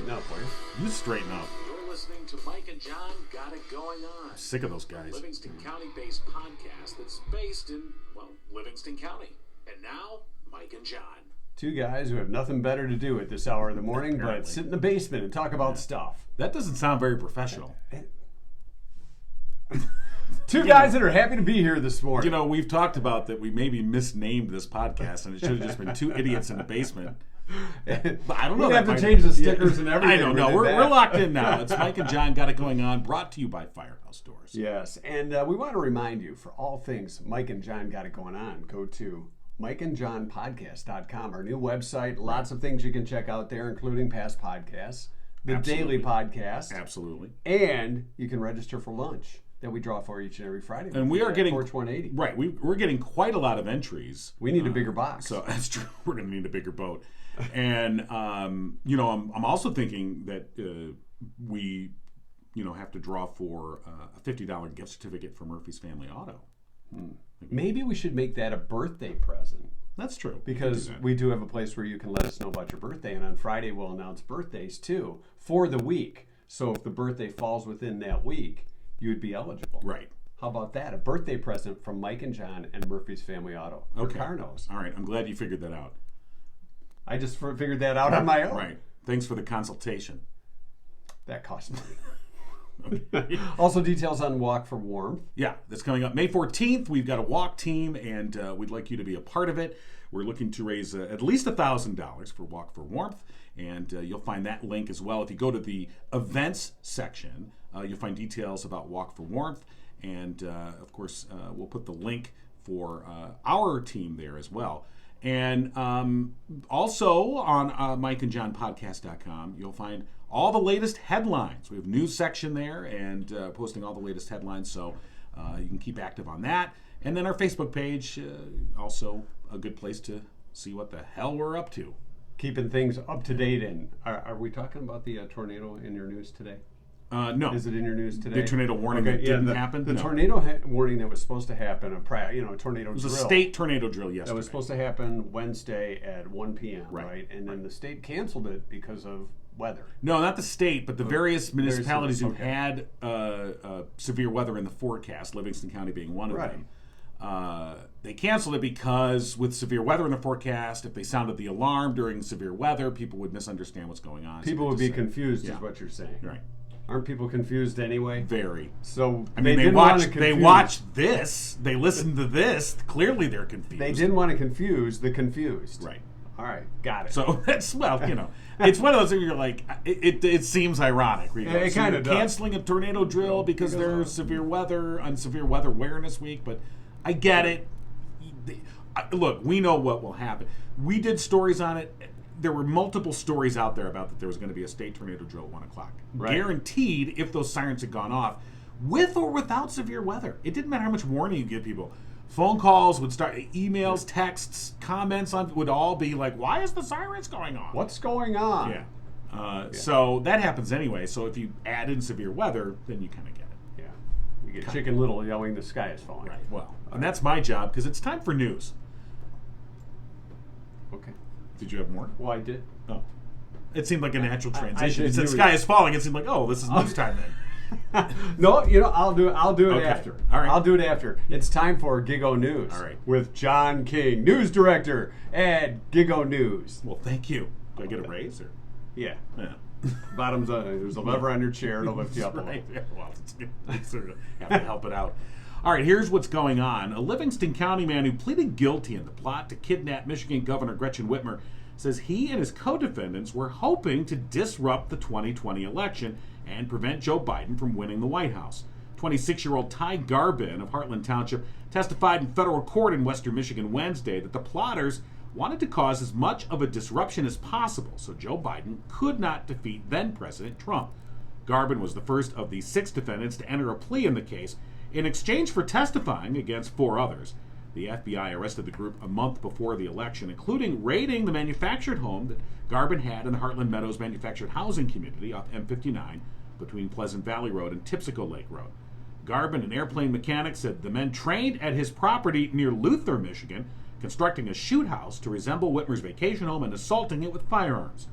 straighten up, will you? You straighten up. You're listening to Mike and John Got It Going On. I'm sick of those guys. A Livingston County-based podcast that's based in, well, Livingston County. And now, Mike and John. Two guys who have nothing better to do at this hour of the morning but sit in the basement and talk about stuff. That doesn't sound very professional. Two guys that are happy to be here this morning. You know, we've talked about that we maybe misnamed this podcast and it should have just been two idiots in the basement. But I don't know. We'd have to change the stickers and everything. I don't know. We're locked in now. It's Mike and John Got It Going On, brought to you by Firehouse Doors. Yes, and we want to remind you, for all things Mike and John Got It Going On, go to mikeandjohnpodcast.com, our new website. Lots of things you can check out there, including past podcasts, the daily podcast. Absolutely. And you can register for lunch that we draw for each and every Friday. And we are getting Porch 180. Right. We're getting quite a lot of entries. We need a bigger box. So that's true. We're going to need a bigger boat. And you know, I'm also thinking that we, you know, have to draw for a $50 gift certificate for Murphy's Family Auto. Maybe we should make that a birthday present. That's true. Because we do have a place where you can let us know about your birthday, and on Friday we'll announce birthdays too for the week. So if the birthday falls within that week, you would be eligible. Right. How about that? A birthday present from Mike and John and Murphy's Family Auto. Okay. Carnos. All right. I'm glad you figured that out. I just figured that out on my own. Right. Thanks for the consultation. That costs money. Okay. Also details on Walk for Warmth. Yeah, that's coming up May 14th. We've got a walk team, and we'd like you to be a part of it. We're looking to raise at least $1,000 for Walk for Warmth, and you'll find that link as well. If you go to the events section, you'll find details about Walk for Warmth, and of course, we'll put the link for our team there as well. And also on MikeandJohnPodcast.com, you'll find all the latest headlines. We have a news section there and posting all the latest headlines, so you can keep active on that. And then our Facebook page, also a good place to see what the hell we're up to. Keeping things up to date. And are we talking about the tornado in your news today? No. Is it in your news today? The tornado warning that didn't happen? The tornado warning that was supposed to happen, a tornado drill. It was a state tornado drill yesterday. That was supposed to happen Wednesday at 1 p.m., right? And then the state canceled it because of weather. No, not the state, but the various municipalities who had severe weather in the forecast, Livingston County being one of them. They canceled it because with severe weather in the forecast, if they sounded the alarm during severe weather, people would misunderstand what's going on. People would be confused, is what you're saying. Right. Aren't people confused anyway? Very. So I mean, they watched this. They listened to this. Clearly, they're confused. They didn't want to confuse the confused. Right. All right. Got it. So that's it's one of those things where you're like, it seems ironic. It kind of does. Canceling a tornado drill because there's severe weather on Severe Weather Awareness Week, but I get it. Look, we know what will happen. We did stories on it. There were multiple stories out there about that there was going to be a state tornado drill at 1 o'clock. Right. Guaranteed, if those sirens had gone off, with or without severe weather. It didn't matter how much warning you give people. Phone calls would start, emails, texts, comments would all be like, why is the sirens going on? What's going on? Yeah. So that happens anyway. So if you add in severe weather, then you kind of get it. Yeah. You get Chicken Little yelling, the sky is falling. Right. Well, and that's my job because it's time for news. Okay. Did you have more? Well, I did. Oh. It seemed like a natural transition. It said sky is falling. It seemed like, oh, this is news time then. No, I'll do it after. All right. I'll do it after. It's time for Giggo News. All right. With John King, news director at Giggo News. Well, thank you. Do I get a raise? Or? Yeah. Yeah. Bottoms up. There's a lever on your chair. It'll lift you up a little. Right. Well, it's good. Sort of have to help it out. All right, here's what's going on. A Livingston County man who pleaded guilty in the plot to kidnap Michigan Governor Gretchen Whitmer says he and his co-defendants were hoping to disrupt the 2020 election and prevent Joe Biden from winning the White House. 26-year-old Ty Garbin of Heartland Township testified in federal court in Western Michigan Wednesday that the plotters wanted to cause as much of a disruption as possible so Joe Biden could not defeat then-President Trump. Garbin was the first of the 6 defendants to enter a plea in the case in exchange for testifying against 4 others. The FBI arrested the group a month before the election, including raiding the manufactured home that Garbin had in the Heartland Meadows manufactured housing community off M59 between Pleasant Valley Road and Tipsico Lake Road. Garbin, an airplane mechanic, said the men trained at his property near Luther, Michigan, constructing a shoot house to resemble Whitmer's vacation home and assaulting it with firearms.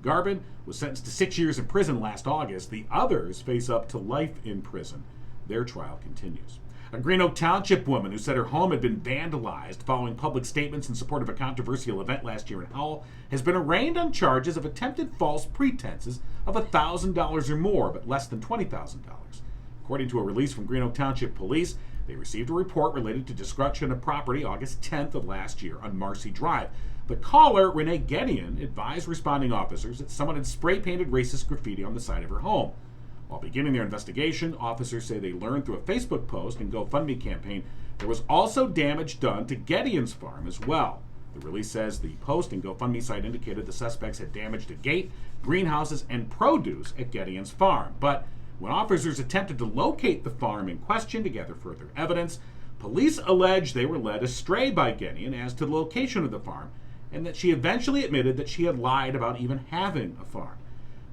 Garvin was sentenced to 6 years in prison last August. The others face up to life in prison. Their trial continues. A Green Oak Township woman who said her home had been vandalized following public statements in support of a controversial event last year in Howell has been arraigned on charges of attempted false pretenses of $1,000 or more, but less than $20,000. According to a release from Green Oak Township Police, they received a report related to destruction of property August 10th of last year on Marcy Drive. The caller, Renee Gideon, advised responding officers that someone had spray-painted racist graffiti on the side of her home. While beginning their investigation, officers say they learned through a Facebook post and GoFundMe campaign there was also damage done to Gideon's farm as well. The release says the post and GoFundMe site indicated the suspects had damaged a gate, greenhouses, and produce at Gideon's farm. But when officers attempted to locate the farm in question to gather further evidence, police alleged they were led astray by Gideon as to the location of the farm, and that she eventually admitted that she had lied about even having a farm.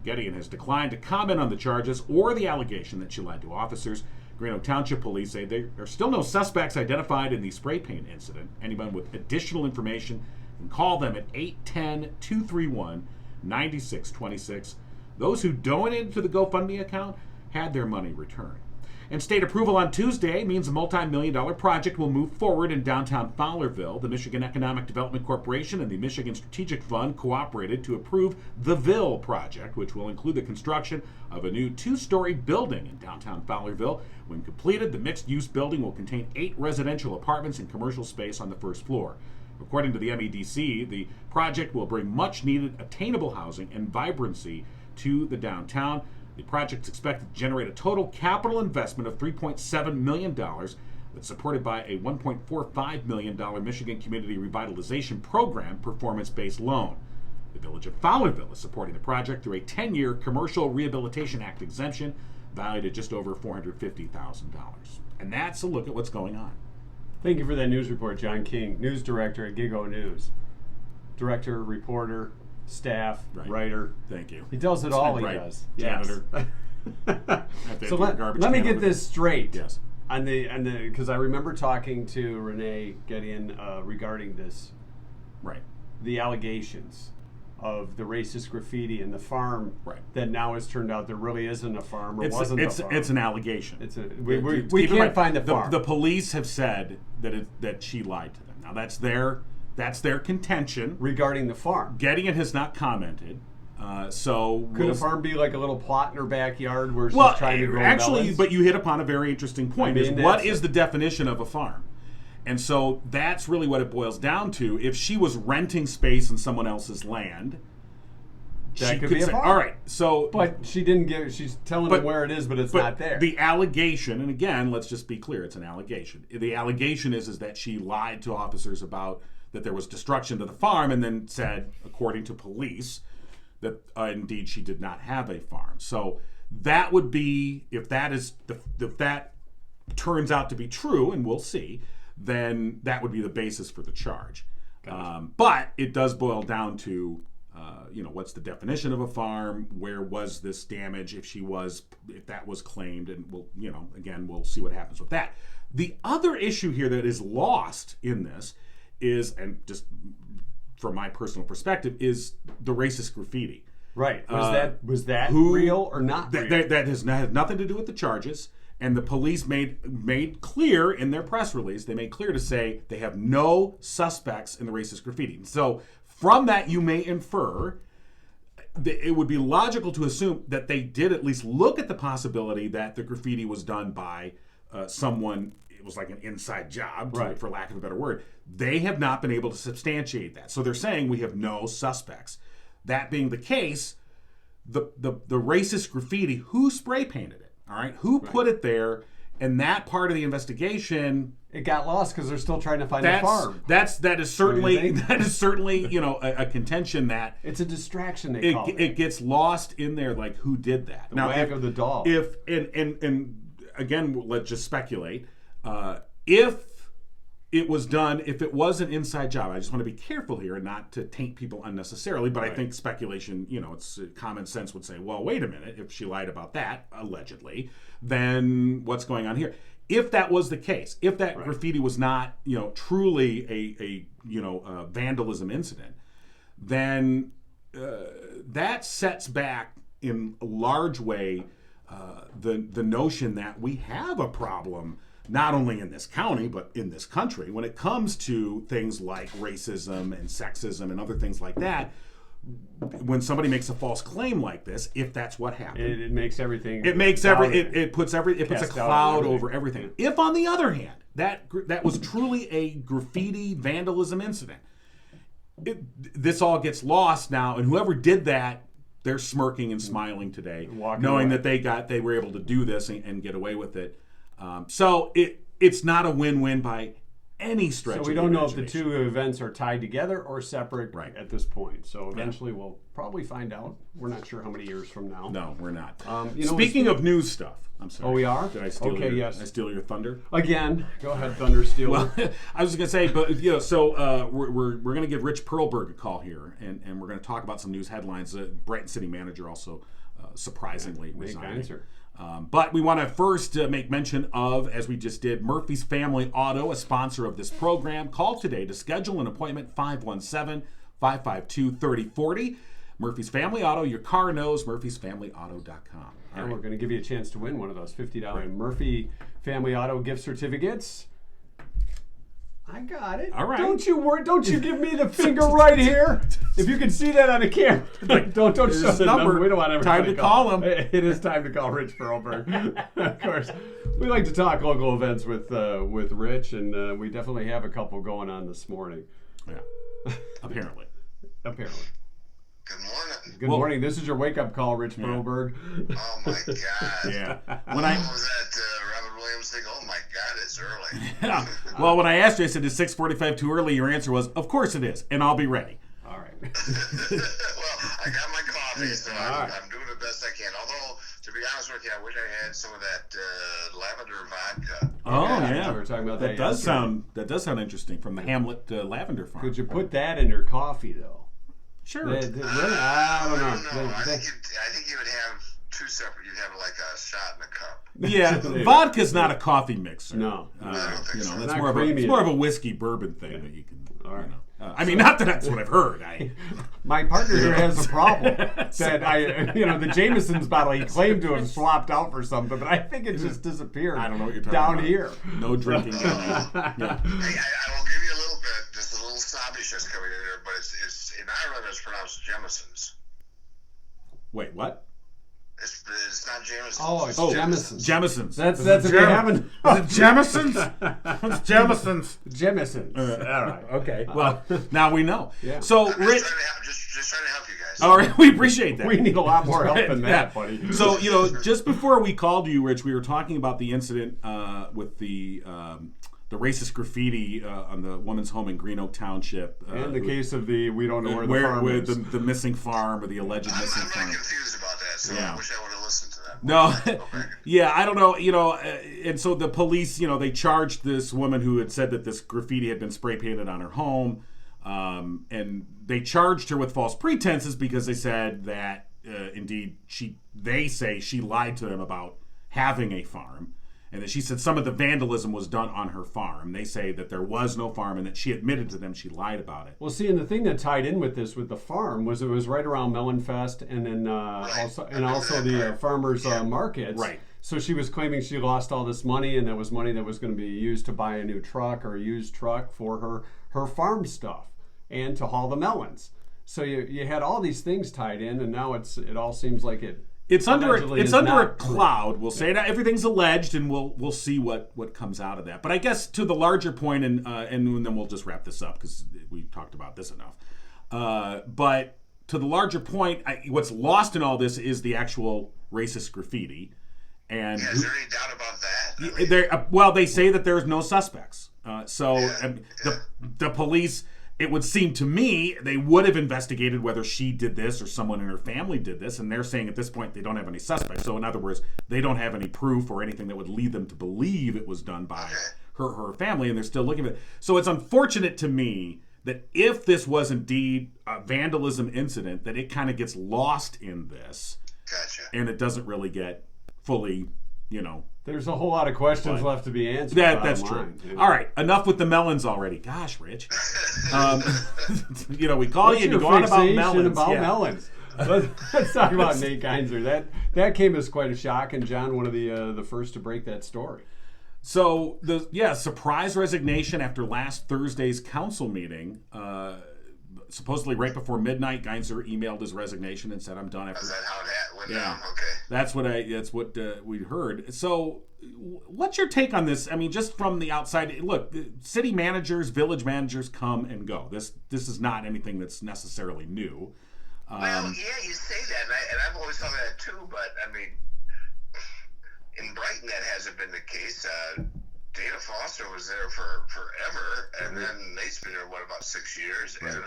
Gideon has declined to comment on the charges or the allegation that she lied to officers. Green Oak Township Police say there are still no suspects identified in the spray paint incident. Anyone with additional information can call them at 810-231-9626. Those who donated to the GoFundMe account had their money returned. And state approval on Tuesday means a multi-million-dollar project will move forward in downtown Fowlerville. The Michigan Economic Development Corporation and the Michigan Strategic Fund cooperated to approve the Ville project, which will include the construction of a new 2-story building in downtown Fowlerville. When completed, the mixed-use building will contain 8 residential apartments and commercial space on the first floor. According to the MEDC, the project will bring much-needed attainable housing and vibrancy to the downtown. The project is expected to generate a total capital investment of $3.7 million that's supported by a $1.45 million Michigan Community Revitalization Program performance-based loan. The Village of Fowlerville is supporting the project through a 10-year Commercial Rehabilitation Act exemption valued at just over $450,000. And that's a look at what's going on. Thank you for that news report, John King, news director at Gigo News. Director, reporter, staff, Right. writer. Thank you. He does it all, Right. he does. Janitor. So let me get this straight. Yes. On the because I remember talking to Renee Gideon regarding this, Right. the allegations of the racist graffiti in the farm. Right. That now has turned out there really isn't a farm or It's wasn't a farm. an allegation. We can't find the farm. The police have said that she lied to them. Now that's their contention regarding the farm. Gideon has not commented. So could a farm be like a little plot in her backyard where she's well, trying to grow actually, melons? but you hit upon a very interesting point. I mean, What is the definition of a farm? And so that's really what it boils down to. If she was renting space on someone else's land, that she could could be a say, farm. all right, so But she didn't give. She's telling them where it is, but it's not there. The allegation, and again, let's just be clear, it's an allegation. The allegation is that she lied to officers about that there was destruction to the farm, and then said, according to police, that indeed she did not have a farm. So that would be, if that turns out to be true, and we'll see, then that would be the basis for the charge. Gotcha. But it does boil down to, what's the definition of a farm? Where was this damage? If that was claimed, and we'll see what happens with that. The other issue here that is lost in this is, and just from my personal perspective, is the racist graffiti. Right. Was that real or not real? That has nothing to do with the charges. And the police made clear in their press release, they made clear to say they have no suspects in the racist graffiti. So from that, you may infer that it would be logical to assume that they did at least look at the possibility that the graffiti was done by someone. It was like an inside job, right, for lack of a better word. They have not been able to substantiate that. So they're saying we have no suspects. That being the case, the racist graffiti, who spray painted it? All right, who put it there? And that part of the investigation, it got lost because they're still trying to find the farm. That is certainly a contention that it's a distraction. It gets lost in there, like who did that? The wag of the dog. If and again, let's just speculate. If it was done, if it was an inside job, I just want to be careful here and not to taint people unnecessarily, but right. I think speculation, it's common sense would say, well, wait a minute, if she lied about that, allegedly, then what's going on here? If that was the case, if that graffiti was not, truly a vandalism incident, then that sets back in a large way the notion that we have a problem not only in this county but in this country when it comes to things like racism and sexism and other things like that. When somebody makes a false claim like this, if that's what happened, it makes everything. It makes it puts a cloud over everything. If, on the other hand, that was truly a graffiti vandalism incident, this all gets lost now, and whoever did that, they're smirking and smiling today, knowing that they were able to do this and get away with it. So it's not a win-win by any stretch. So we don't know if the two events are tied together or separate at this point. So eventually we'll probably find out. We're not sure how many years from now. No, we're not. Speaking of news stuff, I'm sorry. Oh, we are? Did I steal I steal your thunder? Again, go ahead, Thunder Stealer. Well, I was going to say, but so we're going to give Rich Perlberg a call here, and we're going to talk about some news headlines. Brighton City Manager also surprisingly resigned. But we want to first make mention of, as we just did, Murphy's Family Auto, a sponsor of this program. Call today to schedule an appointment, 517-552-3040. Murphy's Family Auto, your car knows, murphysfamilyauto.com. And we're going to give you a chance to win one of those $50 Murphy Family Auto gift certificates. I got it. All right. Don't you worry. Don't you give me the finger right here. If you can see that on the camera, don't show the number. We don't want time to call him. It is time to call Rich Perlberg. Of course, we like to talk local events with Rich, and we definitely have a couple going on this morning. Yeah. Apparently. Good morning. Good morning. This is your wake-up call, Rich Perlberg. Oh my God. Yeah. When I was at Robert Williams thing, oh my God, it's early. Yeah. Well, when I asked you, I said, is 6:45 too early? Your answer was, of course it is, and I'll be ready. All right. Well, I got my coffee, so I'm doing the best I can. Although, to be honest with you, I wish I had some of that lavender vodka. Oh yeah, we were talking about that. Does sound interesting from the Hamlet Lavender Farm. Could you put that in your coffee though? Sure. I don't know. I think you would have two separate. You'd have like a shot in a cup. Yeah, vodka's not a coffee mixer. No, I don't think so. That's more of a whiskey bourbon thing that you can. All right. I mean, not that that's what I've heard. My partner here has a problem that the Jameson's bottle he claimed to have swapped out for something, but I think it just disappeared. I don't know what you're talking down about. Here. No drinking. Yeah. Hey, I will give you a little bit. Just a little snobbishness coming in there, but it's in Ireland it's pronounced Jameson's. Wait, what? It's not Jameson's. Oh, it's Jameson's. Jameson's. That's if you haven't. Is it Jameson's? It's Jameson's. Jameson's. All right. Okay. Well, now we know. Yeah. So, I'm Rich. just trying to help you guys. All right, we appreciate that. We need a lot more help than that, buddy. So, just before we called you, Rich, we were talking about the incident with the racist graffiti on the woman's home in Green Oak Township. And the case of we don't know where the farm is. The missing farm or the alleged missing farm. I'm not confused about that, so I wish I would have listened to that. No, yeah, I don't know, and so the police, they charged this woman who had said that this graffiti had been spray painted on her home, and they charged her with false pretenses because they said that, indeed, they say she lied to them about having a farm. And that she said some of the vandalism was done on her farm. They say that there was no farm and that she admitted to them she lied about it. Well, see, and the thing that tied in with this, with the farm, was it was right around Melon Fest and then also the farmers markets. Right. So she was claiming she lost all this money, and that was money that was going to be used to buy a new truck or a used truck for her farm stuff and to haul the melons. So you had all these things tied in, and now it all seems like It's under a cloud. We'll say that everything's alleged, and we'll see what comes out of that. But I guess to the larger point, and then we'll just wrap this up because we've talked about this enough. But to the larger point, what's lost in all this is the actual racist graffiti. And is there any doubt about that? They say that there's no suspects. The police. It would seem to me they would have investigated whether she did this or someone in her family did this, and they're saying at this point they don't have any suspects. So in other words, they don't have any proof or anything that would lead them to believe it was done by her family, and they're still looking at it. So it's unfortunate to me that if this was indeed a vandalism incident, that it kind of gets lost in this. Gotcha. And it doesn't really get fully, There's a whole lot of questions left to be answered. That's true. All right, enough with the melons already. Gosh, Rich. We call you and you go on about melons. Melons. Let's talk about Nate Geinzer. That came as quite a shock, and John, one of the first to break that story. So surprise resignation after last Thursday's council meeting. Supposedly right before midnight, Geinzer emailed his resignation and said, "I'm done." After is that how that went down? Okay. That's what we heard. So, what's your take on this? I mean, just from the outside, look, city managers, village managers come and go. This is not anything that's necessarily new. Well, yeah, you say that, and I've always thought that too. But I mean, in Brighton, that hasn't been the case. Dana Foster was there for forever, and then Nate's been there, about 6 years, and then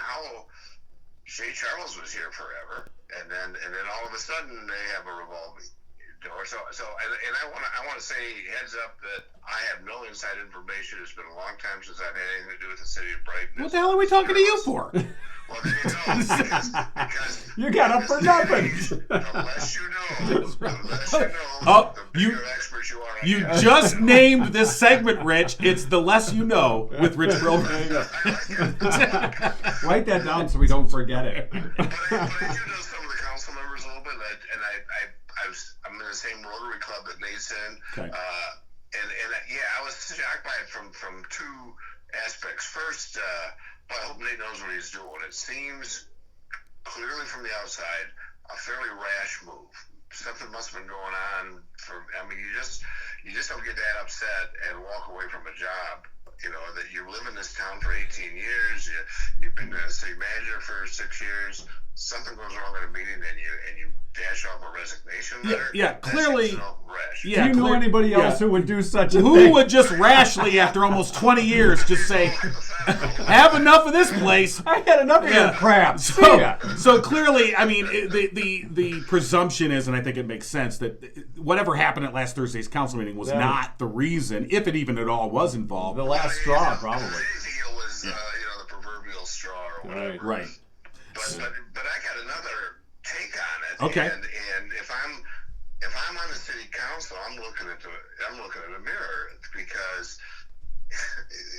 Shay Charles was here forever, and then all of a sudden they have a revolving door. So and I want to say heads up that I have no inside information. It's been a long time since I've had anything to do with the city of Brighton. What the hell are we talking to you for? Well, there you go. Because you got up for nothing. The less you know, Oh, the bigger experts you are. You just named this segment, Rich. It's The Less You Know with Rich Grover. Write that down so we don't forget it. But I do know some of the council members a little bit, and I'm in the same Rotary Club that Nate's in. Okay. And I was shocked by it from two aspects. First, I hope Nate knows what he's doing. It seems clearly from the outside a fairly rash move. Something must have been going on. You just don't get that upset and walk away from a job. You know that you live in this town for 18 years. You've been a city manager for 6 years. Something goes wrong at a meeting, and you dash off a resignation letter. Yeah, clearly. Do you know anybody else who would do such a thing? Who would just rashly, after almost 20 years, just say, "Have enough of this place"? I had enough of your crap. So clearly, I mean, the presumption is, and I think it makes sense, that whatever happened at last Thursday's council meeting was not the reason, if it even at all was involved. The last straw, probably. It was, the proverbial straw or whatever. Right. But I got another take on it. Okay. And if I'm on the city council, I'm looking at a mirror, because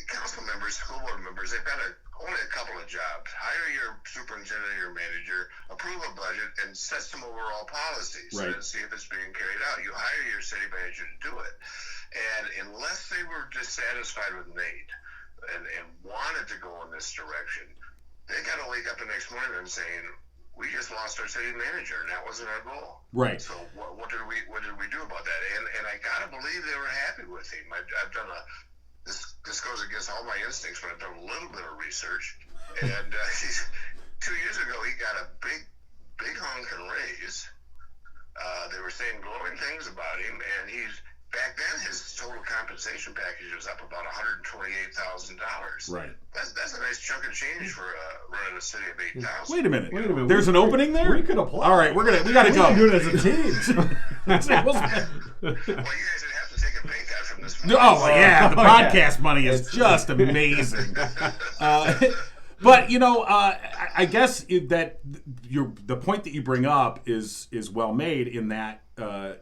council members, school board members, they've got only a couple of jobs: hire your superintendent, your manager, approve a budget, and set some overall policies and see if it's being carried out. You hire your city manager to do it, and unless they were dissatisfied with Nate and wanted to go in this direction, they got to wake up the next morning and saying, "We just lost our city manager, and that wasn't our goal." Right. So what did we do about that? And I gotta believe they were happy with him. I've done this goes against all my instincts, but I've done a little bit of research. And 2 years ago, he got a big honking raise. They were saying glowing things about him, and back then his total compensation package was up about $128,000. Right. That's a nice chunk of change for running a city of 8,000. Wait a minute. There's an opening there? We could apply. All right, we got to go. We can do it as a team. Well, you guys would have to take a pay cut from this money. Oh, yeah. The podcast money is just amazing. But, I guess that the point that you bring up is well made, in that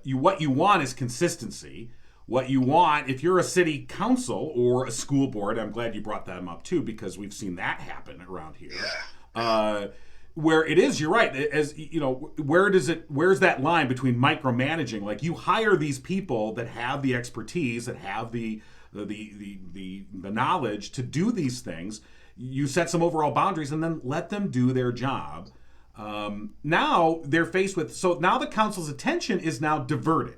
what you want is consistency. What you want, if you're a city council or a school board, I'm glad you brought them up too, because we've seen that happen around here. Yeah. Where it is, you're right. As where's that line between micromanaging? Like, you hire these people that have the expertise, that have the knowledge to do these things. You set some overall boundaries and then let them do their job. Now they're faced with, so now the council's attention is now diverted.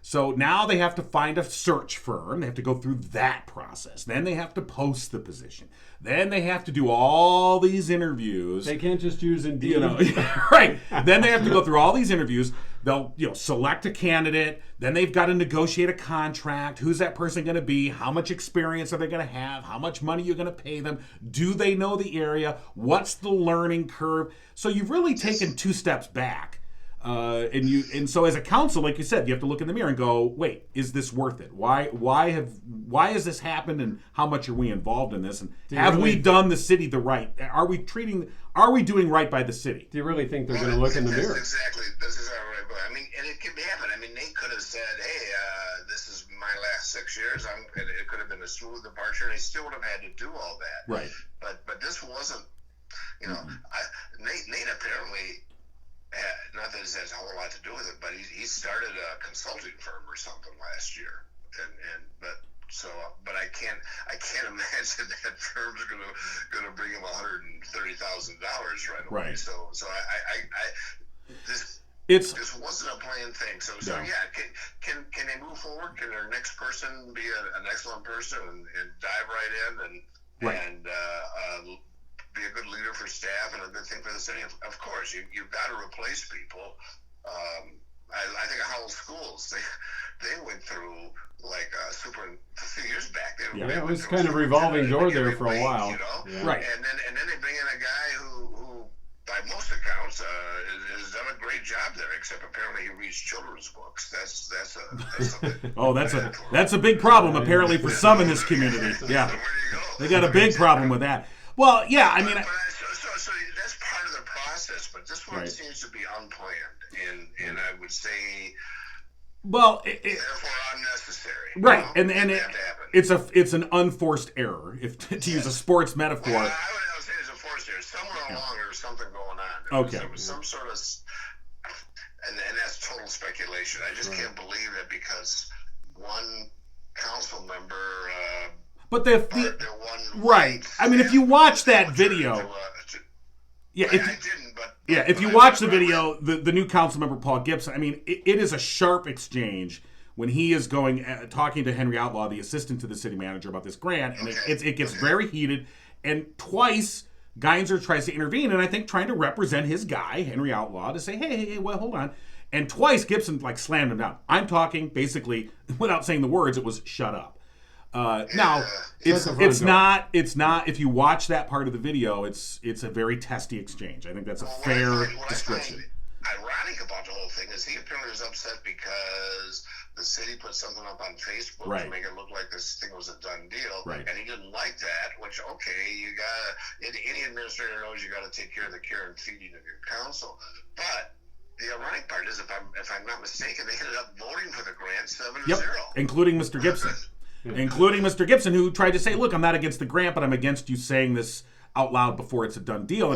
So now they have to find a search firm. They have to go through that process. Then they have to post the position. Then they have to do all these interviews. They can't just use Indeed. Right. Then they have to go through all these interviews. They'll select a candidate. Then they've got to negotiate a contract. Who's that person going to be? How much experience are they going to have? How much money you're going to pay them? Do they know the area? What's the learning curve? So you've really taken 2 steps back. And so as a council, like you said, you have to look in the mirror and go, wait, is this worth it? Why has this happened, and how much are we involved in this? And have we done the city the right? Are we doing right by the city? Do you really think they're going to look in the mirror? This is exactly right. I mean, and it could happen. I mean, Nate could have said, "Hey, this is my last 6 years." It could have been a smooth departure, and he still would have had to do all that. Right. But this wasn't. Nate apparently not that it has a whole lot to do with it, but he started a consulting firm or something last year, but I can't imagine that firm's gonna bring him $130,000 right away. Right. So this wasn't a planned thing. So yeah, can they move forward? Can their next person be an excellent person and dive right in and be a good leader for staff and a good thing for the city? Of course, you've got to replace people. I think of Howell Schools. They went through like a few years back. It was kind of revolving door there for a while. You know? Yeah. Right. And then they bring in a guy who by most accounts, has done a great job there. Except apparently he reads children's books. That's a big problem apparently for some in this community. Yeah, where do you go? they got a big problem with that. Well, yeah, I mean, so that's part of the process, but this one seems to be unplanned, and I would say, well, therefore unnecessary. right, You know? and Didn't have to happen. it's an unforced error, if to use a sports metaphor. Well, I would say it's a force there. Somewhere along there was something going on. There was some sort of, and that's total speculation. I just can't believe it because one council member. But right. I mean, if you watch that video, I didn't. But if you watch the video, the new council member Paul Gibson, I mean, it is a sharp exchange when he is talking to Henry Outlaw, the assistant to the city manager, about this grant, and it gets very heated. And twice, Geinzer tries to intervene, and I think trying to represent his guy, Henry Outlaw, to say, hey, well, hold on. And twice, Gibson slammed him down. I'm talking, basically, without saying the words, it was shut up. Now, it's not. If you watch that part of the video, it's a very testy exchange. I think that's a fair description. What I find ironic about the whole thing is he apparently was upset because the city put something up on Facebook to make it look like this thing was a done deal, and he didn't like that. Which, you gotta. Any administrator knows you got to take care of the care and feeding of your council, but. The ironic part is, if I'm not mistaken, they ended up voting for the grant 7-0, including Mr. Gibson. Including Mr. Gibson, who tried to say, look, I'm not against the grant, but I'm against you saying this out loud before it's a done deal.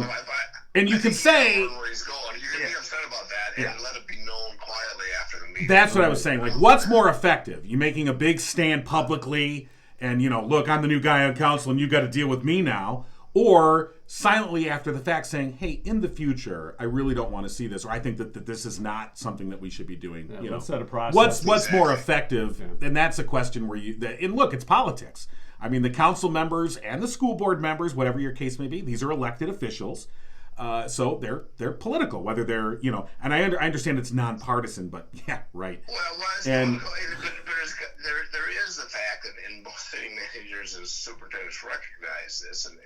And you can say... Where he's going. You can be upset about that and let it be known quietly after the meeting. That's what I was saying. Like, what's more effective? You making a big stand publicly and, look, I'm the new guy on council and you got to deal with me now. Or silently after the fact saying, hey, in the future, I really don't want to see this, or I think that this is not something that we should be doing. Let's set a process. What's more effective? And that's a question where and look, it's politics. I mean, the council members and the school board members, whatever your case may be, these are elected officials. So they're political, whether they're, and I understand it's nonpartisan, but yeah, right. Well, there is the fact that in both city managers and superintendents recognize this and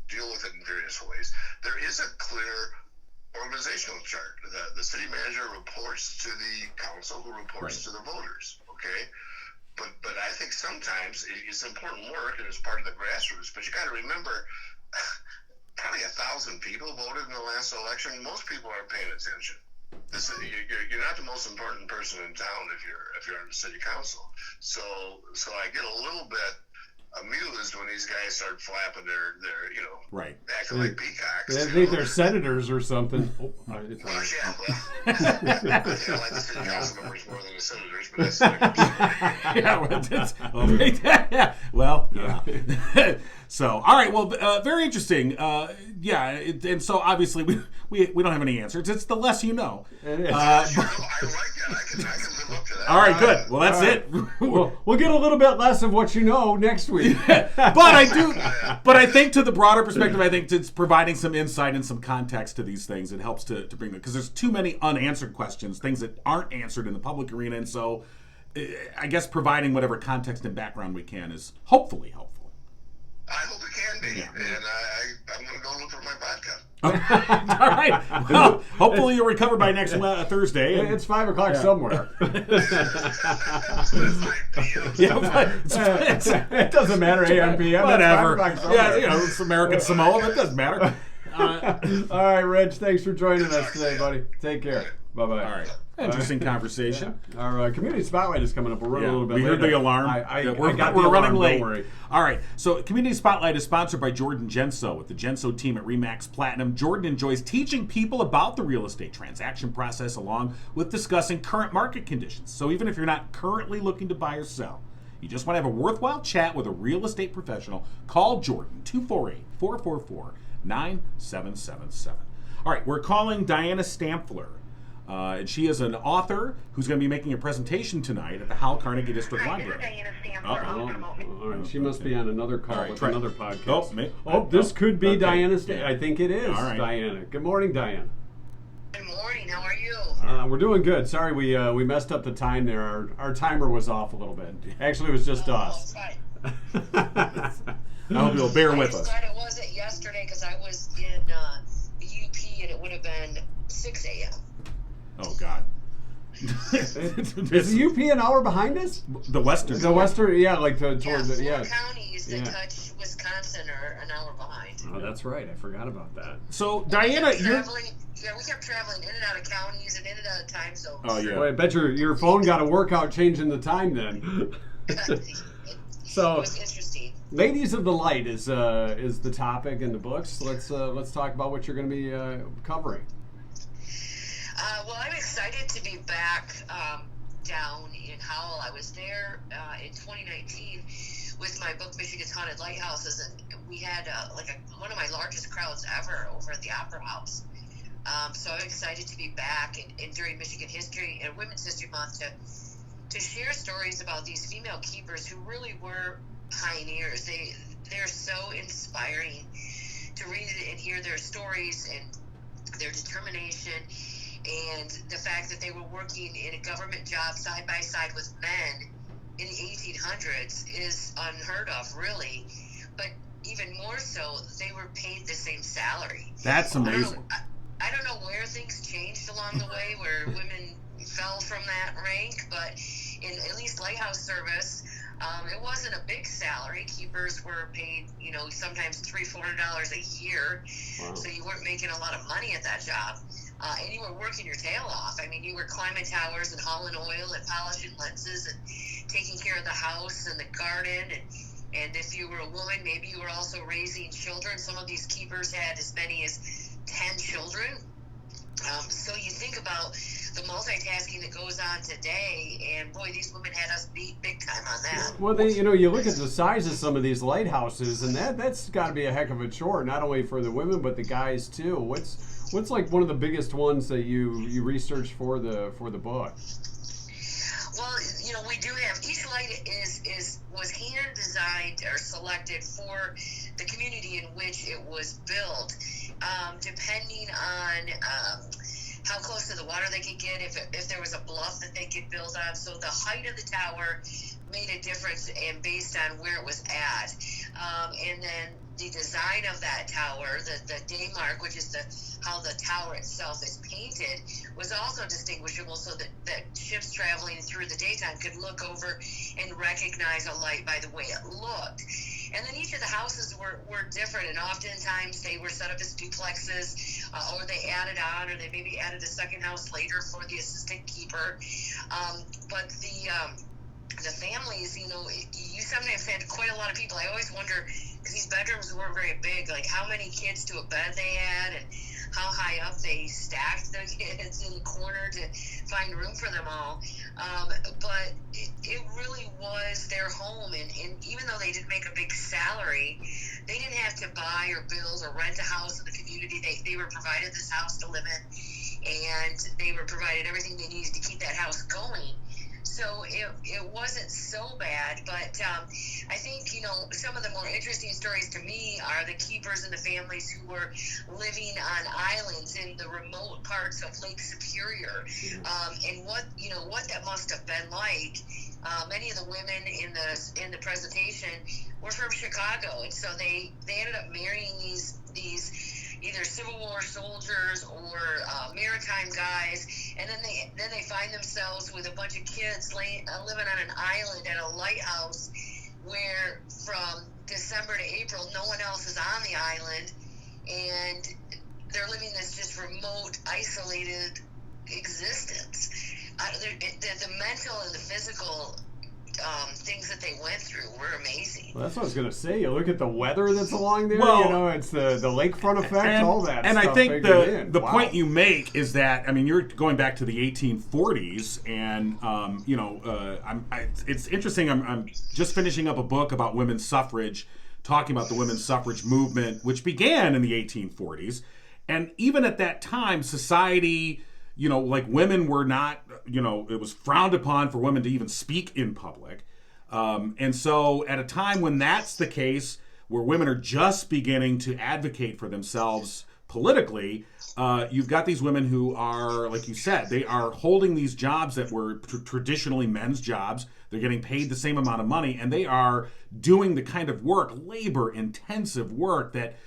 deal with it in various ways. There is a clear organizational chart. The city manager reports to the council, who reports to the voters. Okay, but I think sometimes it's important work and it's part of the grassroots. But you got to remember. Probably 1,000 people voted in the last election. Most people aren't paying attention. You're not the most important person in town if you're on the city council. So I get a little bit amused when these guys start flapping their acting like peacocks. They think they're senators or something. I like the city council members more than the senators, but that's well, yeah. So, all right. Well, very interesting. And so obviously we don't have any answers. It's the less you know. I like that. I can live up to that. All right, good. Well, that's it. We'll get a little bit less of what you know next week. But I think to the broader perspective, I think it's providing some insight and some context to these things. It helps to bring them, because there's too many unanswered questions, things that aren't answered in the public arena, and so I guess providing whatever context and background we can is hopefully helpful. I hope it can be, and I'm going to go look for my vodka. All right. Well, hopefully you'll recover by next Thursday. It's 5 o'clock somewhere. It doesn't matter, AM, PM. Whatever. It's American Samoa. It doesn't matter. All right, Rich. Thanks for joining us today, buddy. Take care. Bye-bye. All right. Interesting conversation. Yeah. Our community spotlight is coming up. We're running a little bit we heard later. the alarm. We're running late. Don't worry. All right. So, Community Spotlight is sponsored by Jordan Genso with the Genso team at Remax Platinum. Jordan enjoys teaching people about the real estate transaction process along with discussing current market conditions. So, even if you're not currently looking to buy or sell, you just want to have a worthwhile chat with a real estate professional, call Jordan 248-444-9777. All right. We're calling Diana Stamfler. And she is an author who's going to be making a presentation tonight at the Howell Carnegie District Library. Diana Stamfler. All right. She must be on another call with another podcast. This could be Okay. Diana. I think it is All right. Diana. Good morning, Diana. Good morning. How are you? We're doing good. Sorry, we messed up the time there. Our timer was off a little bit. Actually, it was just us. Fine. I hope you'll bear with us. I just thought it wasn't yesterday because I was in the UP and it would have been 6 a.m. Oh, God. Is the UP an hour behind us? The Western. The Western, yeah, like toward Yeah, the, 4 yeah. counties that Yeah. touch Wisconsin are an hour behind. Oh, that's right. I forgot about that. So, Diana, you're... We kept traveling in and out of counties and in and out of time zones. Oh, yeah. Well, I bet your phone got a workout changing the time then. So, it was interesting. Ladies of the Light is the topic in the books. Let's talk about what you're going to be covering. Well, I'm excited to be back down in Howell. I was there in 2019 with my book, Michigan's Haunted Lighthouses, and we had one of my largest crowds ever over at the Opera House. So I'm excited to be back and during Michigan History and Women's History Month to share stories about these female keepers who really were pioneers. They're so inspiring to read and hear their stories and their determination. And the fact that they were working in a government job side by side with men in the 1800s is unheard of, really. But even more so, they were paid the same salary. That's amazing. I don't know where things changed along the way, where women fell from that rank, but in at least lighthouse service, it wasn't a big salary. Keepers were paid, sometimes $300-$400 a year, Wow. so you weren't making a lot of money at that job. And you were working your tail off. I mean, you were climbing towers and hauling oil and polishing lenses and taking care of the house and the garden. And if you were a woman, maybe you were also raising children. Some of these keepers had as many as 10 children. So you think about the multitasking that goes on today, and boy, these women had us beat big time on that. Well, you look at the size of some of these lighthouses, and that's got to be a heck of a chore, not only for the women but the guys too. What's like one of the biggest ones that you researched for the book? Well, we do have each light was hand designed or selected for the community in which it was built, depending on how close to the water they could get, if there was a bluff that they could build on. So the height of the tower made a difference, and based on where it was at, and then the design of that tower, the day mark, which is how the tower itself is painted, was also distinguishable, so that ships traveling through the daytime could look over and recognize a light by the way it looked. And then each of the houses were different, and oftentimes they were set up as duplexes, or they added on, or they maybe added a second house later for the assistant keeper. But the families, you sometimes had quite a lot of people. I always wonder, because these bedrooms weren't very big, like how many kids to a bed they had, and how high up they stacked the kids in the corner to find room for them all. But it really was their home, and even though they didn't make a big salary, they didn't have to buy or build or rent a house in the community. They were provided this house to live in, and they were provided everything they needed to keep that house going. So it wasn't so bad, but I think, some of the more interesting stories to me are the keepers and the families who were living on islands in the remote parts of Lake Superior, and what that must have been like. Many of the women in the presentation were from Chicago, and so they ended up marrying these either Civil War soldiers or maritime guys, and then they find themselves with a bunch of kids living on an island at a lighthouse where from December to April no one else is on the island, and they're living this just remote, isolated, existence. The mental and the physical things that they went through were amazing. Well, that's what I was going to say. You look at the weather that's along there, Well, it's the lakefront effect, all that and stuff. I think the Wow. point you make is that, I mean, you're going back to the 1840s, and, it's interesting. I'm just finishing up a book about women's suffrage, talking about the women's suffrage movement, which began in the 1840s. And even at that time, society, like women were not, it was frowned upon for women to even speak in public. And so at a time when that's the case, where women are just beginning to advocate for themselves politically, you've got these women who are, like you said, they are holding these jobs that were traditionally men's jobs. They're getting paid the same amount of money, and they are doing the kind of work, labor-intensive work that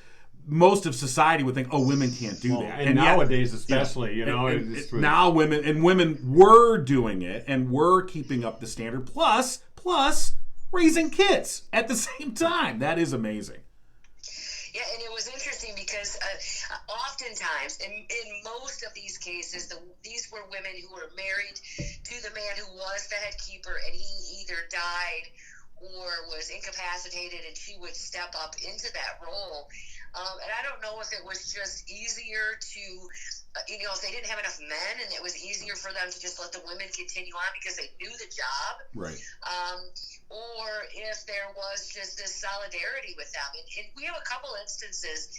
most of society would think, oh, women can't do that. And nowadays, especially, now women were doing it and were keeping up the standard, plus raising kids at the same time. That is amazing. Yeah, and it was interesting because oftentimes, in most of these cases, these were women who were married to the man who was the head keeper, and he either died or was incapacitated, and she would step up into that role. And I don't know if it was just easier to, if they didn't have enough men, and it was easier for them to just let the women continue on because they knew the job. Right. Or if there was just this solidarity with them. And we have a couple instances.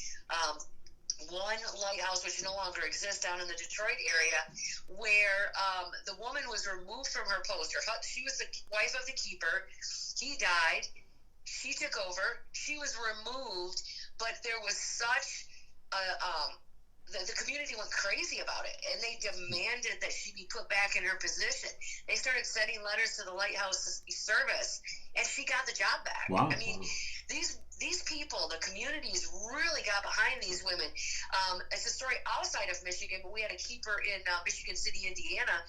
One lighthouse, which no longer exists, down in the Detroit area, where the woman was removed from her post. She was the wife of the keeper. He died. She took over. She was removed, but there was such the community went crazy about it, and they demanded that she be put back in her position. They started sending letters to the Lighthouse service, and she got the job back. Wow. I mean, these people, the communities really got behind these women. It's a story outside of Michigan, but we had a keeper in Michigan City, Indiana,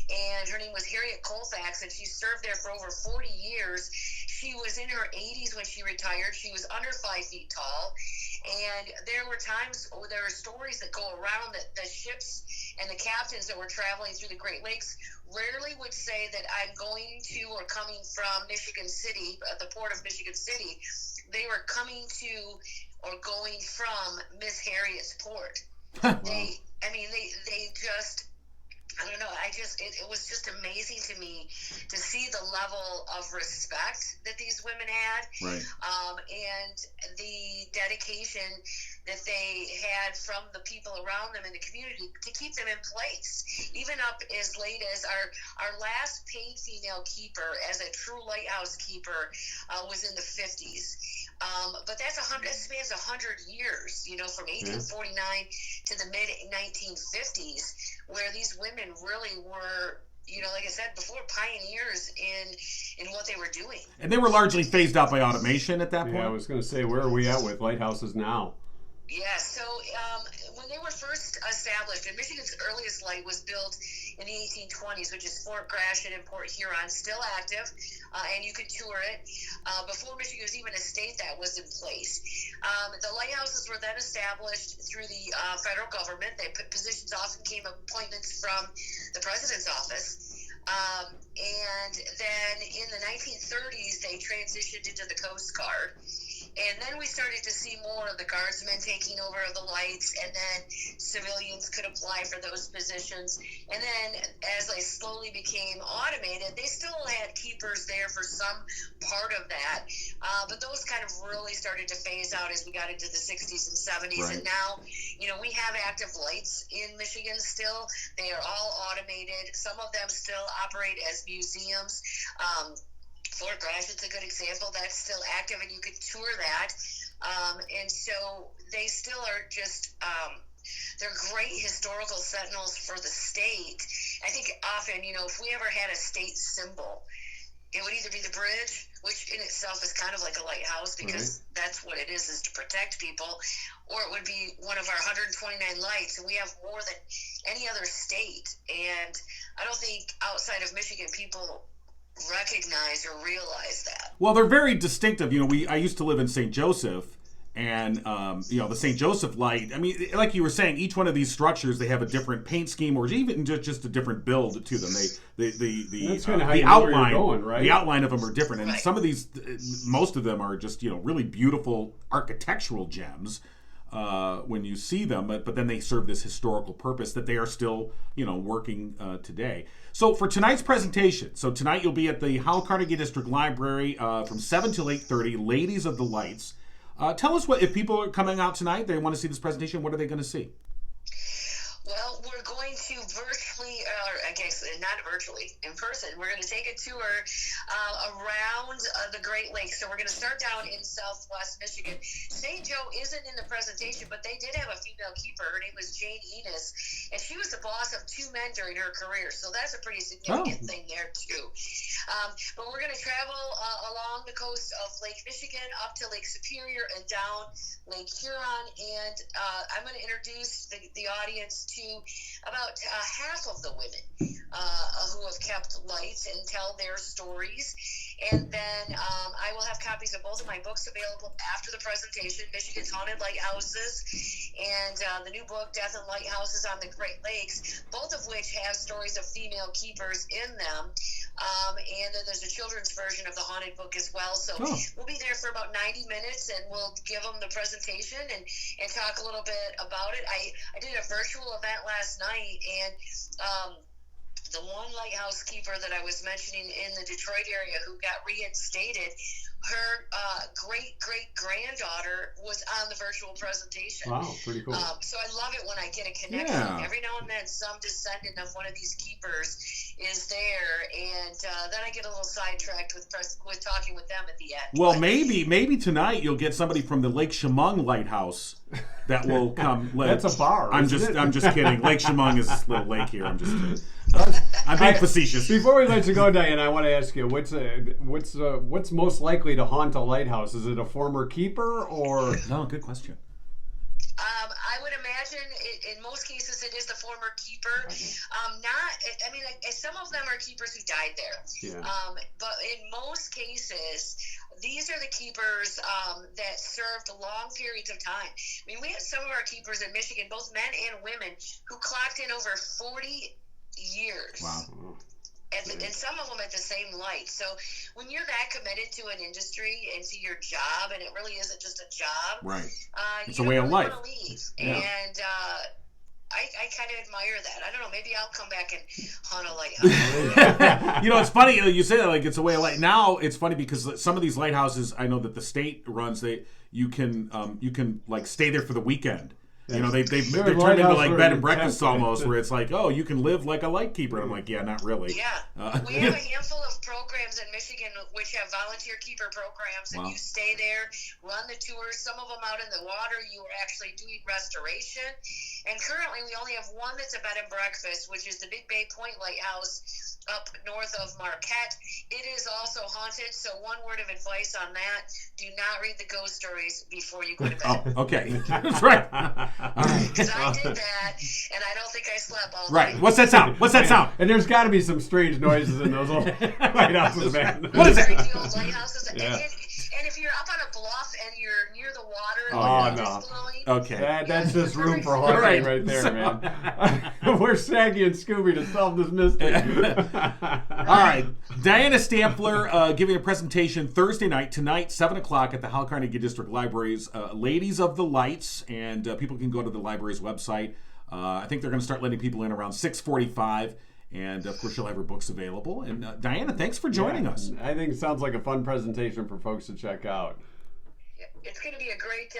and her name was Harriet Colfax, and she served there for over 40 years. She was in her 80s when she retired. She was under 5 feet tall, and there were stories that go around that the ships and the captains that were traveling through the Great Lakes rarely would say that I'm going to or coming from Michigan City, the port of Michigan City. They were coming to or going from Miss Harriet's port. They just, I don't know. It was just amazing to me to see the level of respect that these women had, right. And the dedication that they had from the people around them in the community to keep them in place, even up as late as our last paid female keeper as a true lighthouse keeper was in the 50s. But that spans 100 years, from 1849 to the mid 1950s, where these women really were, like I said before, pioneers in what they were doing. And they were largely phased out by automation at that point. Yeah, I was going to say, where are we at with lighthouses now? Yeah, so when they were first established, and Michigan's earliest light was built in the 1820s, which is Fort Gratiot and Port Huron, still active, and you could tour it. Before Michigan was even a state, that was in place. The lighthouses were then established through the federal government. Positions often came appointments from the president's office. And then in the 1930s, they transitioned into the Coast Guard. And then we started to see more of the guardsmen taking over the lights, and then civilians could apply for those positions. And then as they slowly became automated, they still had keepers there for some part of that. But those kind of really started to phase out as we got into the 60s and 70s. Right. And now, we have active lights in Michigan still. They are all automated. Some of them still operate as museums. Fort Gratiot's a good example. That's still active, and you could tour that. And so they still are just they're great historical sentinels for the state. I think often, if we ever had a state symbol, it would either be the bridge, which in itself is kind of like a lighthouse because that's what it is to protect people, or it would be one of our 129 lights, and we have more than any other state. And I don't think outside of Michigan people recognize or realize that. Well, they're very distinctive. I used to live in St. Joseph, And the St. Joseph Light. I mean, like you were saying, each one of these structures, they have a different paint scheme, or even just a different build to them. The outline, going, right? The outline of them are different, and some of these, most of them are just really beautiful architectural gems when you see them. But then they serve this historical purpose that they are still working today. So for tonight's presentation, tonight you'll be at the Howell Carnegie District Library from 7 till 8:30. Ladies of the Lights. Tell us if people are coming out tonight, they want to see this presentation, what are they going to see? Well, we're going to virtually, I guess not virtually, in person. We're going to take a tour around the Great Lakes. So we're going to start down in Southwest Michigan. St. Joe isn't in the presentation, but they did have a female keeper. Her name was Jane Enos, and she was the boss of 2 men during her career. So that's a pretty significant thing there, too. But we're going to travel along the coast of Lake Michigan, up to Lake Superior, and down Lake Huron. And I'm going to introduce the audience to about half of the women who have kept lights and tell their stories. And then I will have copies of both of my books available after the presentation, Michigan's Haunted Lighthouses and the new book, Death and Lighthouses on the Great Lakes, both of which have stories of female keepers in them. And then there's a children's version of the haunted book as well. So we'll be there for about 90 minutes, and we'll give them the presentation and talk a little bit about it. I did a virtual event last night, and the one lighthouse keeper that I was mentioning in the Detroit area who got reinstated, her great-great-granddaughter was on the virtual presentation. Wow, pretty cool. So I love it when I get a connection. Yeah. Every now and then some descendant of one of these keepers is there, and then I get a little sidetracked with talking with them at the end. Well, maybe tonight you'll get somebody from the Lake Chemung Lighthouse that will come. That's a bar. I'm just kidding. Lake Chemung is a little lake here. I'm just kidding. I'm being facetious. Before we let you go, Diane, I want to ask you what's most likely to haunt a lighthouse? Is it a former keeper or? No, good question. I would imagine in most cases it is the former keeper. Some of them are keepers who died there. Yeah. But in most cases, these are the keepers that served long periods of time. I mean, we had some of our keepers in Michigan, both men and women, who clocked in over 40 years. Wow. And some of them at the same light. So when you're that committed to an industry and to your job, and it really isn't just a job, right? It's you a way of life. Want to leave. Yeah. And I kind of admire that. I don't know. Maybe I'll come back and haunt a lighthouse. It's funny you say that like it's a way of life. Now it's funny because some of these lighthouses, I know that the state runs. You can like stay there for the weekend. They're turned into like bed and breakfasts almost, where it's like, oh, you can live like a light keeper. And I'm like, yeah, not really. Yeah. We have a handful of programs in Michigan which have volunteer keeper programs, and you stay there, run the tours. Some of them out in the water, you are actually doing restoration. And currently, we only have one that's a bed and breakfast, which is the Big Bay Point Lighthouse up north of Marquette. It is also haunted, so one word of advice on that: do not read the ghost stories before you go to bed. Oh, okay. That's right. Because I did that, and I don't think I slept all night. Right. What's that sound? And there's got to be some strange noises in those old lighthouses, man. What is it? Old lighthouses. Yeah. And if you're up on a bluff and you're near the water, and the wind is blowing, Okay. That's just room for haunting right there, man. We're Shaggy and Scooby to solve this mystery. All right. Diana Stamfler giving a presentation Thursday night, tonight, 7 o'clock at the Howell Carnegie District Library's Ladies of the Lights, and people can go to the library's website. I think they're going to start letting people in around 6:45. And, of course, she'll have her books available. And, Diana, thanks for joining us. I think it sounds like a fun presentation for folks to check out. It's going to be a great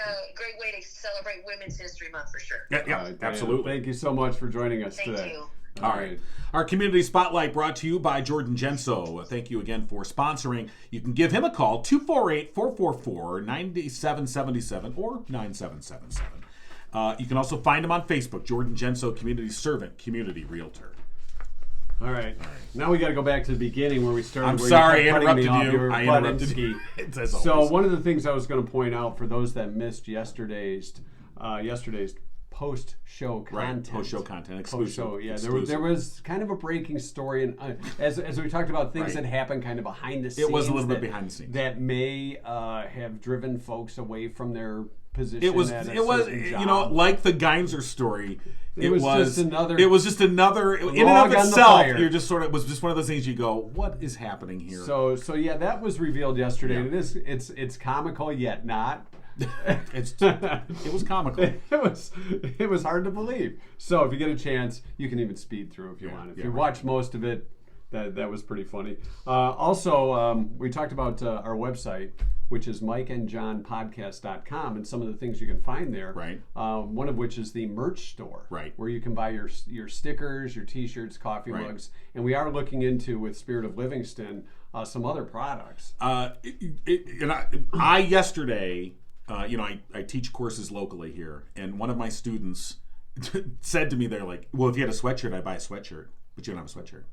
way to celebrate Women's History Month for sure. Yeah, absolutely. Thank you so much for joining us today. Thank you. All right. Our Community Spotlight brought to you by Jordan Genso. Thank you again for sponsoring. You can give him a call, 248-444-9777 or 9777. You can also find him on Facebook, Jordan Genso, Community Servant, Community Realtor. All right. Now we got to go back to the beginning where we started. I'm sorry, I interrupted you. I interrupted you. As so always. one of the things I was going to point out for those that missed yesterday's post-show content. Right. Post-show content. Exclusive. Post-show, yeah. Exclusive. There was kind of a breaking story, and as we talked about things that happened kind of behind the scenes. It was a little bit behind the scenes. That may have driven folks away from their position. It was, at a it was, certain you job. know, like the Geinzer story. It was just another. It was just another. In and log of on the itself, fire. you're just sort of. It was just one of those things. You go, what is happening here? So yeah, that was revealed yesterday. Yeah. And it's comical yet not. It was comical. It was hard to believe. So if you get a chance, you can even speed through if you want. If you watch most of it, that was pretty funny. Also, we talked about our website, which is mikeandjohnpodcast.com, and some of the things you can find there. Right. One of which is the merch store. Right. Where you can buy your stickers, your T-shirts, coffee mugs, and we are looking into, with Spirit of Livingston, some other products. And I yesterday, I teach courses locally here, and one of my students said to me, they're like, well, if you had a sweatshirt, I'd buy a sweatshirt, but you don't have a sweatshirt.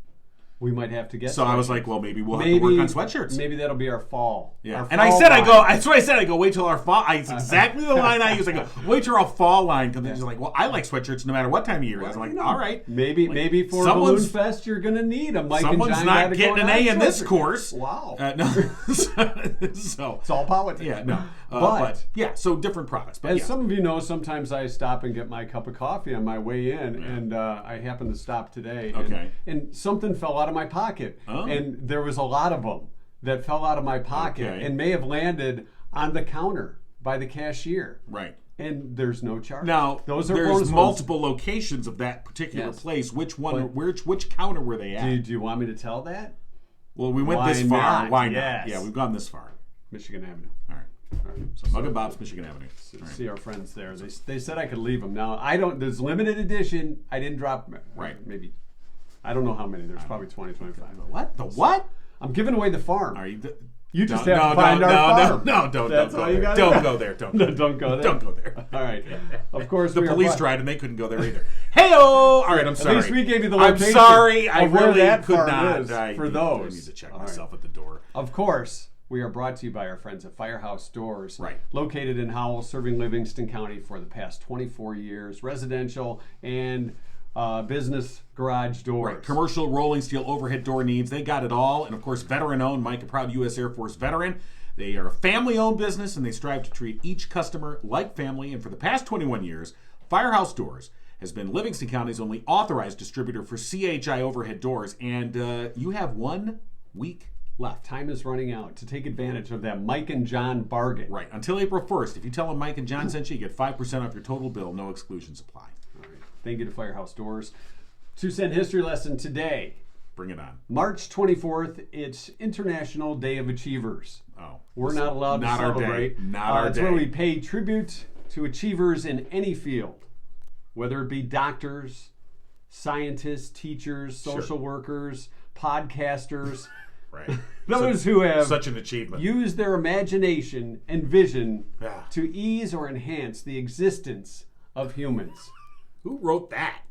We might have to get. So I was like, well, maybe we'll have to work on sweatshirts. Maybe that'll be our fall. Yeah. Our And fall I said, line. that's what I said. I go, wait till our fall. It's exactly the line I use. I go, wait till our fall line comes in. She's like, well, I like sweatshirts no matter what time of year it is. I'm like, all right. Maybe for Balloon Fest, you're going to need a Mike and Someone's John not getting an A in this course. Wow. No. So it's all politics. Yeah, no. But yeah, so different products. But as some of you know, sometimes I stop and get my cup of coffee on my way in, and I happen to stop today. Okay. And something fell out of my pocket. Oh. And there was a lot of them that fell out of my pocket and may have landed on the counter by the cashier. Right. And there's no charge. Now, those are there's multiple locations of that particular place. Which one? Which counter were they at? Do you want me to tell that? Well, we went this far. Why not? Yeah, we've gone this far. Michigan Avenue. All right. So Mug and Bob's, Michigan Avenue. See our friends there. They said I could leave them. Now I don't. There's limited edition. I didn't drop. Right. Maybe. I don't know how many. There's probably 20, 25. What? The what? I'm giving away the farm. Are you? You just have to find our farm. Don't go there. Don't go there. Don't go there. Don't go there. All right. Of course, the police tried and they couldn't go there either. Hey-o! All right, I'm sorry. At least we gave you the location. I'm sorry. I where really that could farm not. Is I for those. I need to check myself at the door. Of course, we are brought to you by our friends at Firehouse Doors. Right. Located in Howell, serving Livingston County for the past 24 years. Residential and business garage doors. Right. Commercial rolling steel overhead door needs. They got it all. And of course, veteran owned. Mike, a proud U.S. Air Force veteran. They are a family owned business and they strive to treat each customer like family. And for the past 21 years, Firehouse Doors has been Livingston County's only authorized distributor for CHI overhead doors. And you have 1 week left. Time is running out to take advantage of that Mike and John bargain. Right. Until April 1st. If you tell them Mike and John sent you, you get 5% off your total bill. No exclusions apply. All right. Thank you to Firehouse Doors. 2-cent history lesson today. Bring it on. March 24th, it's International Day of Achievers. Oh. We're not allowed to celebrate. Not our day. It's where we pay tribute to achievers in any field, whether it be doctors, scientists, teachers, social workers, podcasters. Right. Those who have such an achievement. Used their imagination and vision Yeah. to ease or enhance the existence of humans. Who wrote that?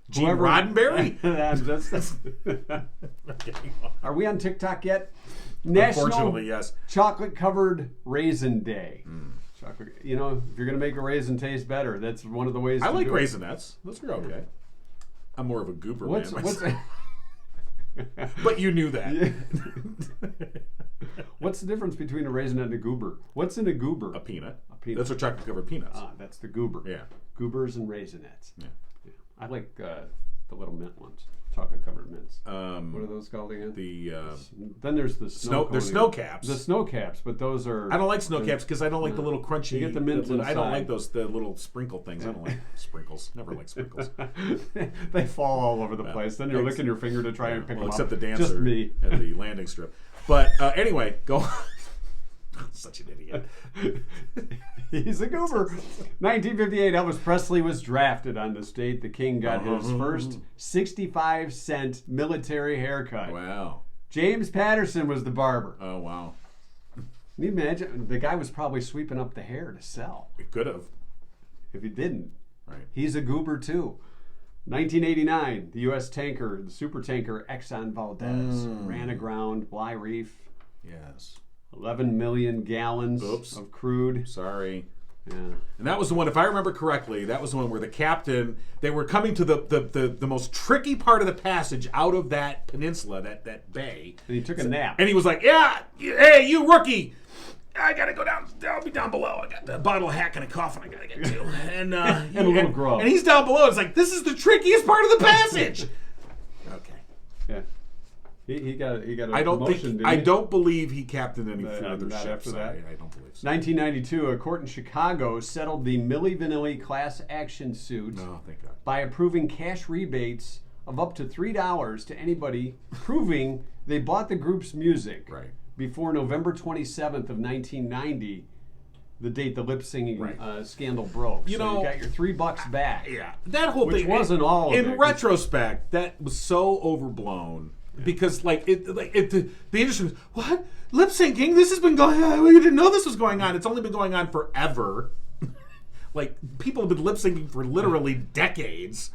Gene Roddenberry? Are we on TikTok yet? Unfortunately, yes. Chocolate covered raisin day. Chocolate. You know, if you're going to make a raisin taste better, that's one of the ways. I to like do it. Raisinets. Those are okay. I'm more of a goober man. What's But you knew that. What's the difference between a raisinette and a goober? What's in a goober? A peanut. A peanut. That's what chocolate covered peanuts. That's the goober. Yeah. Goobers and raisinets. Yeah. I like the little mint ones, chocolate covered mints. What are those called again? Then there's the snow. There's snow caps. The snow caps, but those are. I don't like snow caps because I don't like the little crunchy. You get the mint inside. I don't like the little sprinkle things. I don't like sprinkles. Never like sprinkles. They fall all over the place. Then you're licking your finger to try and pick them up. Except the dancer Just me. at the landing strip. But anyway, go on. Such an idiot. He's a goober. 1958, Elvis Presley was drafted on this date. The King got his first 65-cent military haircut. Wow. James Patterson was the barber. Oh, wow. Can you imagine? The guy was probably sweeping up the hair to sell. It could have. If he didn't. Right. He's a goober, too. 1989, the U.S. tanker, the super tanker Exxon Valdez, ran aground Bly Reef. Yes. 11 million gallons of crude. Sorry. Yeah. And that was the one, if I remember correctly, that was the one where the captain, they were coming to the most tricky part of the passage out of that peninsula, that bay. And he took a nap. And he was like, yeah, hey, you rookie, I gotta go down. I'll be down below. I got the bottle of hack and a coffin I gotta get to, and And a little grub. And he's down below. It's like, this is the trickiest part of the passage. Okay. Yeah. He got a I don't promotion, think. didn't I he? don't believe he captained any further not ships. after that? I don't believe so. 1992, a court in Chicago settled the Milli Vanilli class action suit No, thank God. by approving cash rebates of up to $3 to anybody proving they bought the group's music Right. before November 27th of 1990, the date the lip singing Right. scandal broke. You know, you got your $3 back. Yeah, that whole Which thing wasn't all of in it. retrospect. That was so overblown because, the industry was, what, lip syncing? This has been going on. We didn't know this was going on. It's only been going on forever. Like, people have been lip syncing for literally decades,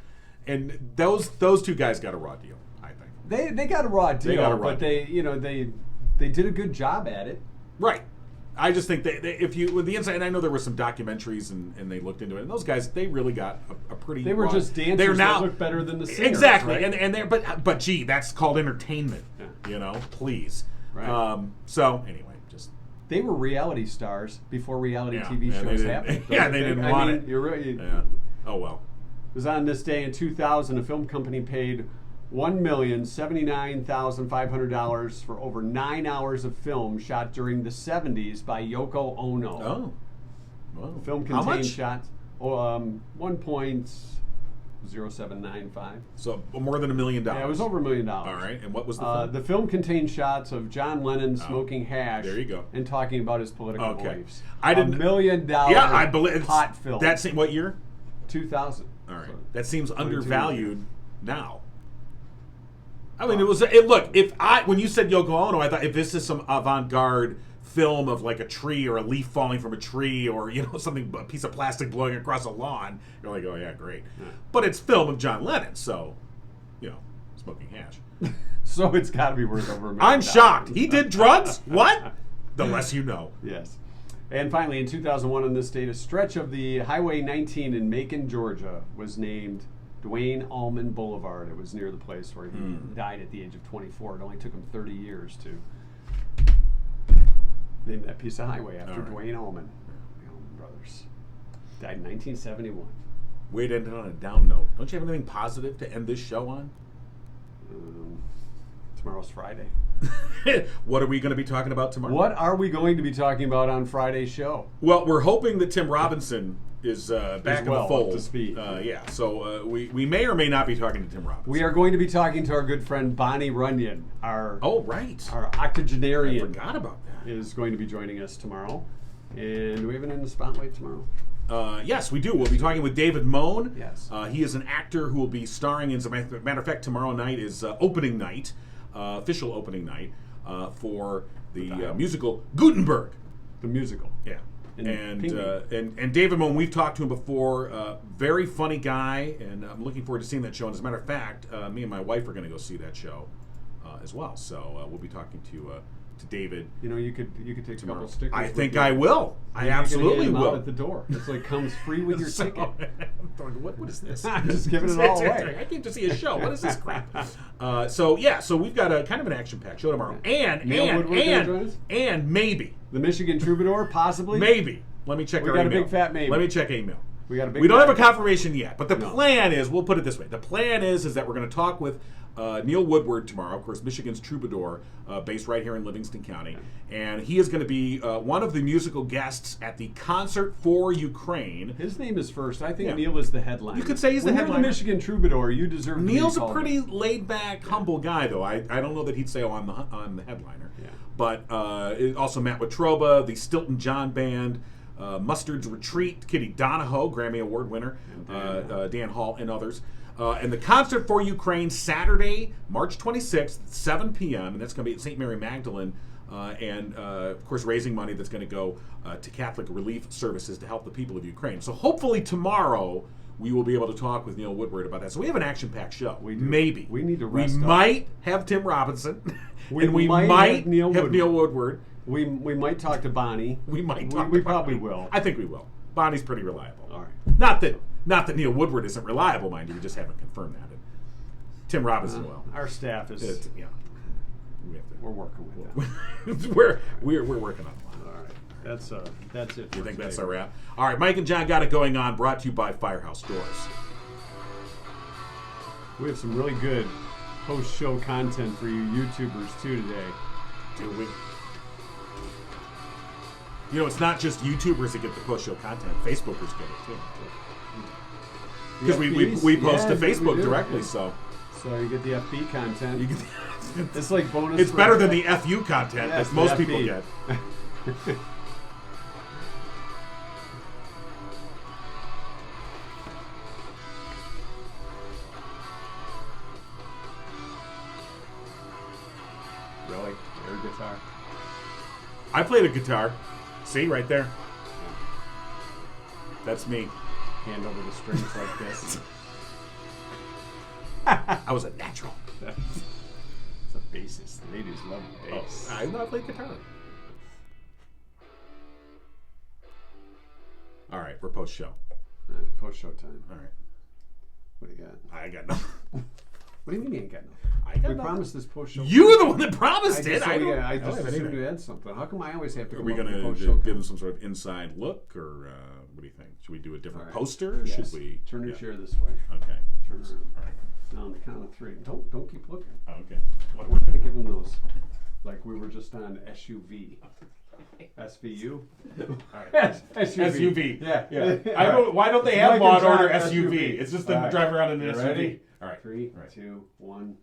and those two guys got a raw deal. I think They got a raw deal, got a raw but deal. they did a good job at it. right. I just think that if you with the inside, and I know there were some documentaries and they looked into it, and those guys, they really got a pretty. They were raw, just dancers they're now, that look better than the singers. exactly, right? and they're but gee, that's called entertainment. Yeah. You know, please. Right. So anyway, just They were reality stars before reality Yeah, TV yeah, they shows didn't- happened. yeah, they didn't want it. You're right. yeah. Oh well. It was on this day in 2000, a film company paid $1,079,500 for over 9 hours of film shot during the 70s by Yoko Ono. Oh. Well, The film how contained much? shots 1.0795. So more than $1 million. Yeah, it was over $1 million. All right, and what was the film? The film contained shots of John Lennon smoking hash. there you go. And talking about his political Okay. beliefs. I didn't- $1 million Yeah, I believe hot film. That's what year? 2000. All right, So, that seems 22 undervalued now. I mean, look. When you said Yoko Ono, I thought if this is some avant-garde film of like a tree or a leaf falling from a tree or something, a piece of plastic blowing across a lawn, you're like, oh yeah, great. But it's film of John Lennon, so smoking hash. So it's got to be worth over $1 million. I'm shocked. He did drugs? What? The less you know. Yes. And finally, in 2001, on this date, a stretch of the Highway 19 in Macon, Georgia, was named Duane Allman Boulevard. It was near the place where he died at the age of 24. It only took him 30 years to name that piece of highway after All right. Duane Allman. The Allman Brothers. Died in 1971. Way to end it on a down note. Don't you have anything positive to end this show on? Tomorrow's Friday. What are we going to be talking about tomorrow? What are we going to be talking about on Friday's show? Well, we're hoping that Tim Robinson is back in the well, up fold. to speed. Yeah, so we may or may not be talking to Tim Robinson. We are going to be talking to our good friend Bonnie Runyon, our right. our I octogenarian. forgot about that. Is going to be joining us tomorrow. And do we have an in the spotlight tomorrow? Yes, we do. We'll be talking with David Moan. Yes. He is an actor who will be starring in, as a matter of fact, tomorrow night is opening night, official opening night for the musical Gutenberg. The musical. Yeah. And And David Moan, we've talked to him before. Very funny guy, and I'm looking forward to seeing that show. And as a matter of fact, me and my wife are going to go see that show as well. So we'll be talking to David. You could take tomorrow. a couple stickers. I with think you. I will. I You're gonna absolutely hand them out will. at the door. It's like comes free with your ticket. I'm thinking, what is this? I'm just giving it all away. I came to see a show. What is this crap? So we've got a kind of an action-packed show tomorrow, Neil Woodward gonna join us? and maybe The Michigan Troubadour, possibly. maybe. Let me check We our got a email. big fat maybe. Let me check email. We got a big. We don't have a fat- confirmation yet, but the No. plan is, we'll put it this way. The plan is that we're going to talk with Neil Woodward tomorrow, of course, Michigan's Troubadour, based right here in Livingston County. And he is going to be one of the musical guests at the Concert for Ukraine. His name is first. I think Yeah. Neil is the headliner. You could say he's the When you're headliner. the Michigan Troubadour, you deserve to be Neil's a called pretty laid-back, humble guy, though. I don't know that he'd say, I'm the headliner. Yeah. But also Matt Watroba, the Stilton John Band, Mustard's Retreat, Kitty Donahoe, Grammy Award winner, Dan Hall, and others. And the Concert for Ukraine, Saturday, March 26th, 7 p.m., and that's going to be at St. Mary Magdalene, and, of course, raising money that's going to go to Catholic relief services to help the people of Ukraine. So hopefully tomorrow we will be able to talk with Neil Woodward about that. So we have an action-packed show. We do. Maybe. We need to We rest up. might have Tim Robinson, We and we might might have Neil Woodward. Neil Woodward. We might talk to Bonnie. We might talk We to probably Bonnie. will. I think we will. Bonnie's pretty reliable. All right. Not that Neil Woodward isn't reliable, mind you. We just haven't confirmed that. Tim Robinson will. Our staff is. Yeah. We have to. We're working with that. we're working on a lot. All right. That's it. You think that's a wrap? All right, Mike and John got it going on. Brought to you by Firehouse Doors. We have some really good post-show content for you YouTubers too today. Do we? You know, it's not just YouTubers that get the post-show content. Facebookers get it too. Because we post to Facebook directly, so you get the FB content. you get It's like bonus. it's better than the FU content Yes, that most the people FB. get. Really? Air guitar. I played a guitar. See, right there. That's me. Hand over the strings like this. I was a natural. It's a bassist. The ladies love bass. I played guitar. All right, we're post show. Post-show time. All right, What do you got? I got nothing. What do you mean you ain't got nothing? I got We nothing. promised this post-show. You were the one that promised it. I don't just have assumed anything. you had something. How come I always have to Are come we up with going a to post-show give them comment? some sort of inside look, or what do you think? Should we do a different All right. poster? Yes. Should we Turn your yeah. chair this way? Okay. Turn around. All right. Now on the count of three. Don't keep looking. Okay. What We're gonna give them those, like we were just on SUV. SVU. All right. SUV. Yeah. Why don't they It's have Mike law and and order John SUV? It's just them All right. driving around in an You SUV. ready? All right. 3, All right. 2, 1.